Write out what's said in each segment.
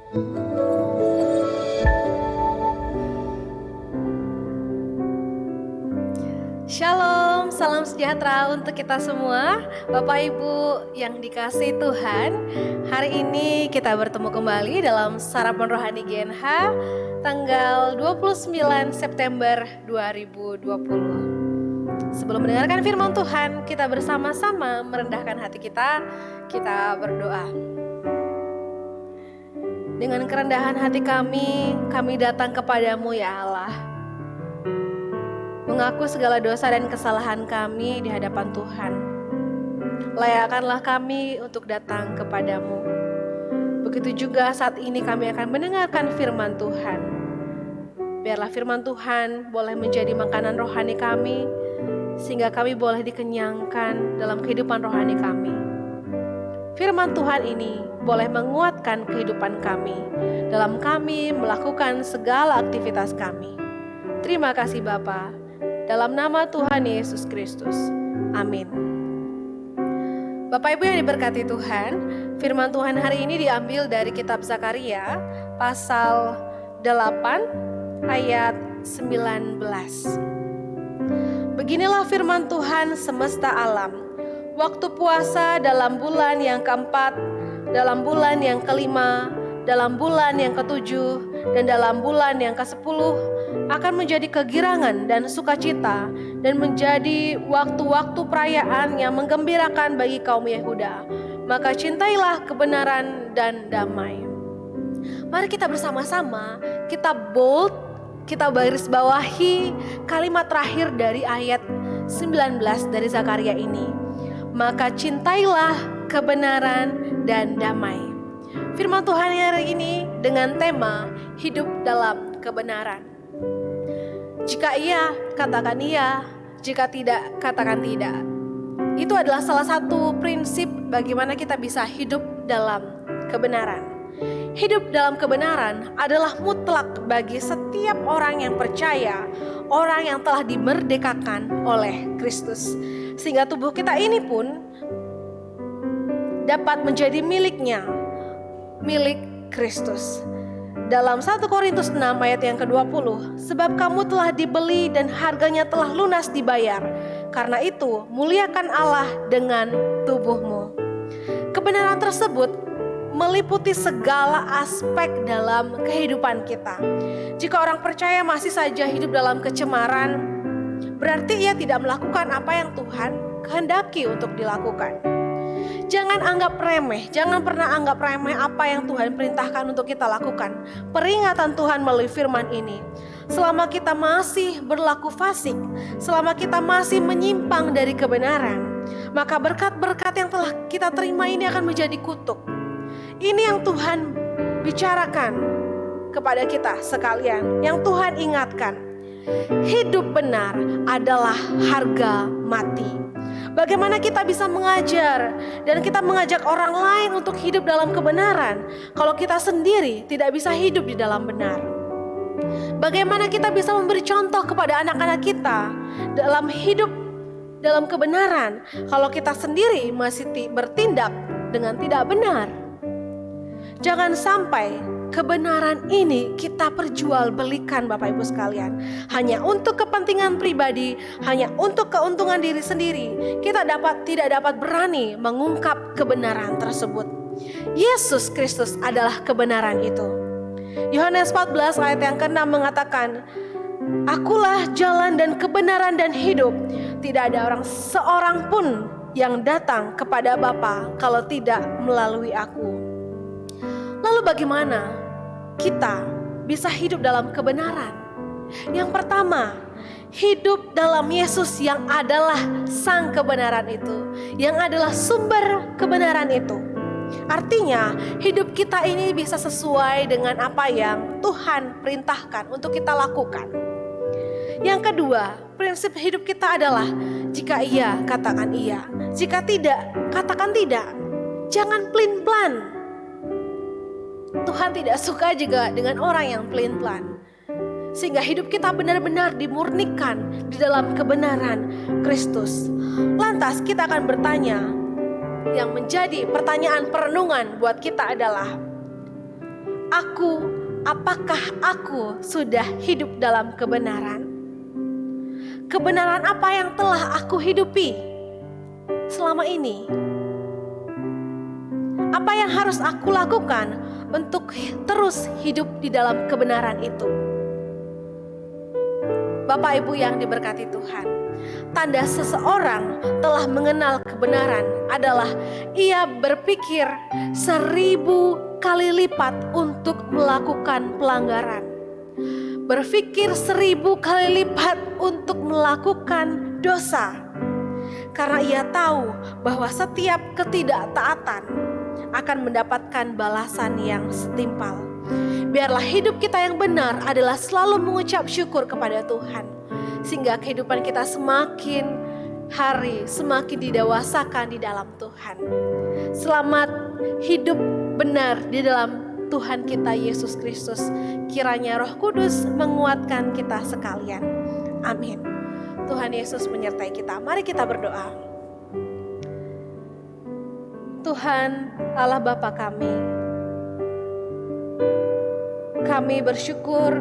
Shalom, salam sejahtera untuk kita semua, Bapak Ibu yang dikasihi Tuhan. Hari ini kita bertemu kembali dalam Sarapan Rohani GNH tanggal 29 September 2020. Sebelum mendengarkan firman Tuhan, kita bersama-sama merendahkan hati kita berdoa. Dengan kerendahan hati kami datang kepadamu ya Allah. Mengaku segala dosa dan kesalahan kami di hadapan Tuhan. Layakkanlah kami untuk datang kepadamu. Begitu juga saat ini kami akan mendengarkan firman Tuhan. Biarlah firman Tuhan boleh menjadi makanan rohani kami, sehingga kami boleh dikenyangkan dalam kehidupan rohani kami. Firman Tuhan ini boleh menguatkan kehidupan kami, dalam kami melakukan segala aktivitas kami. Terima kasih Bapa. Dalam nama Tuhan Yesus Kristus. Amin. Bapak Ibu yang diberkati Tuhan, firman Tuhan hari ini diambil dari kitab Zakaria pasal 8 ayat 19. Beginilah firman Tuhan semesta alam. Waktu puasa dalam bulan yang keempat, dalam bulan yang kelima, dalam bulan yang ketujuh, dan dalam bulan yang ke-10 akan menjadi kegirangan dan sukacita dan menjadi waktu-waktu perayaan yang menggembirakan bagi kaum Yehuda. Maka cintailah kebenaran dan damai. Mari kita bersama-sama, kita bold, kita baris bawahi kalimat terakhir dari ayat 19 dari Zakaria ini. Maka cintailah kebenaran dan damai. Firman Tuhan hari ini dengan tema hidup dalam kebenaran. Jika iya, katakan iya. Jika tidak, katakan tidak. Itu adalah salah satu prinsip bagaimana kita bisa hidup dalam kebenaran. Hidup dalam kebenaran adalah mutlak bagi setiap orang yang percaya, orang yang telah dimerdekakan oleh Kristus. Sehingga tubuh kita ini pun dapat menjadi miliknya, milik Kristus. Dalam 1 Korintus 6 ayat yang ke-20, sebab kamu telah dibeli dan harganya telah lunas dibayar. Karena itu, muliakan Allah dengan tubuhmu. Kebenaran tersebut meliputi segala aspek dalam kehidupan kita. Jika orang percaya masih saja hidup dalam kecemaran, berarti ia tidak melakukan apa yang Tuhan kehendaki untuk dilakukan. Jangan anggap remeh, jangan pernah anggap remeh apa yang Tuhan perintahkan untuk kita lakukan. Peringatan Tuhan melalui firman ini. Selama kita masih berlaku fasik, selama kita masih menyimpang dari kebenaran, maka berkat-berkat yang telah kita terima ini akan menjadi kutuk. Ini yang Tuhan bicarakan kepada kita sekalian, yang Tuhan ingatkan. Hidup benar adalah harga mati. Bagaimana kita bisa mengajar dan kita mengajak orang lain untuk hidup dalam kebenaran kalau kita sendiri tidak bisa hidup di dalam benar? Bagaimana kita bisa memberi contoh kepada anak-anak kita dalam hidup dalam kebenaran kalau kita sendiri masih bertindak dengan tidak benar? Jangan sampai kebenaran ini kita perjualbelikan Bapak Ibu sekalian. Hanya untuk kepentingan pribadi, hanya untuk keuntungan diri sendiri. Kita tidak dapat berani mengungkap kebenaran tersebut. Yesus Kristus adalah kebenaran itu. Yohanes 14 ayat yang ke-6 mengatakan, Akulah jalan dan kebenaran dan hidup. Tidak ada seorang pun yang datang kepada Bapa kalau tidak melalui aku. Lalu bagaimana kita bisa hidup dalam kebenaran? Yang pertama, hidup dalam Yesus yang adalah sang kebenaran itu, yang adalah sumber kebenaran itu. Artinya, hidup kita ini bisa sesuai dengan apa yang Tuhan perintahkan untuk kita lakukan. Yang kedua, prinsip hidup kita adalah jika iya, katakan iya. Jika tidak, katakan tidak. Jangan pelin-pelan. Tuhan tidak suka juga dengan orang yang pelin-pelan. Sehingga hidup kita benar-benar dimurnikan di dalam kebenaran Kristus. Lantas kita akan bertanya, yang menjadi pertanyaan perenungan buat kita adalah, apakah aku sudah hidup dalam kebenaran? Kebenaran apa yang telah aku hidupi selama ini? Apa yang harus aku lakukan untuk terus hidup di dalam kebenaran itu? Bapak Ibu yang diberkati Tuhan, tanda seseorang telah mengenal kebenaran adalah ia berpikir 1000 kali lipat untuk melakukan pelanggaran. Berpikir 1000 kali lipat untuk melakukan dosa. Karena ia tahu bahwa setiap ketidaktaatan akan mendapatkan balasan yang setimpal. Biarlah hidup kita yang benar adalah selalu mengucap syukur kepada Tuhan, sehingga kehidupan kita semakin hari semakin didewasakan di dalam Tuhan. Selamat hidup benar di dalam Tuhan kita Yesus Kristus. Kiranya Roh Kudus menguatkan kita sekalian. Amin. Tuhan Yesus menyertai kita. Mari kita berdoa. Tuhan Allah Bapa kami bersyukur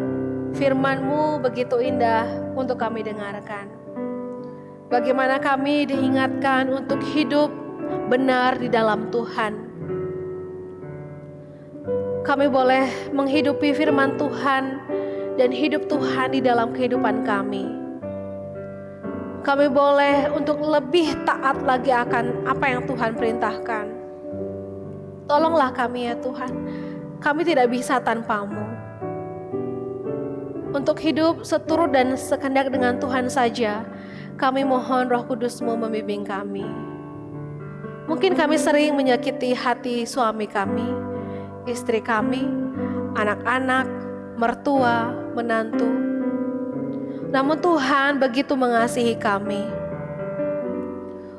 firman-Mu begitu indah untuk kami dengarkan. Bagaimana kami diingatkan untuk hidup benar di dalam Tuhan. Kami boleh menghidupi firman Tuhan dan hidup Tuhan di dalam kehidupan kami. Kami boleh untuk lebih taat lagi akan apa yang Tuhan perintahkan. Tolonglah kami ya Tuhan, kami tidak bisa tanpa-Mu. Untuk hidup seturut dan sekendak dengan Tuhan saja, kami mohon Roh Kudus-Mu membimbing kami. Mungkin kami sering menyakiti hati suami kami, istri kami, anak-anak, mertua, menantu. Namun Tuhan begitu mengasihi kami.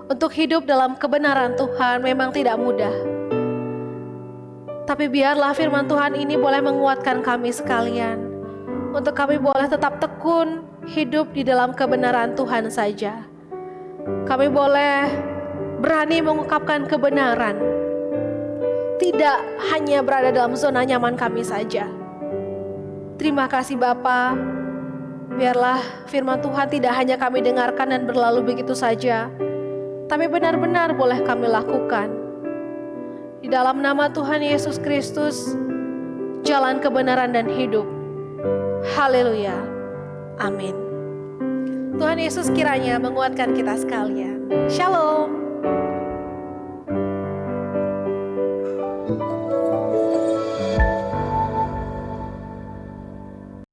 Untuk hidup dalam kebenaran Tuhan memang tidak mudah. Tapi biarlah firman Tuhan ini boleh menguatkan kami sekalian. Untuk kami boleh tetap tekun hidup di dalam kebenaran Tuhan saja. Kami boleh berani mengungkapkan kebenaran. Tidak hanya berada dalam zona nyaman kami saja. Terima kasih Bapa. Biarlah firman Tuhan tidak hanya kami dengarkan dan berlalu begitu saja, tapi benar-benar boleh kami lakukan. Di dalam nama Tuhan Yesus Kristus, jalan kebenaran dan hidup. Haleluya. Amin. Tuhan Yesus kiranya menguatkan kita sekalian. Shalom.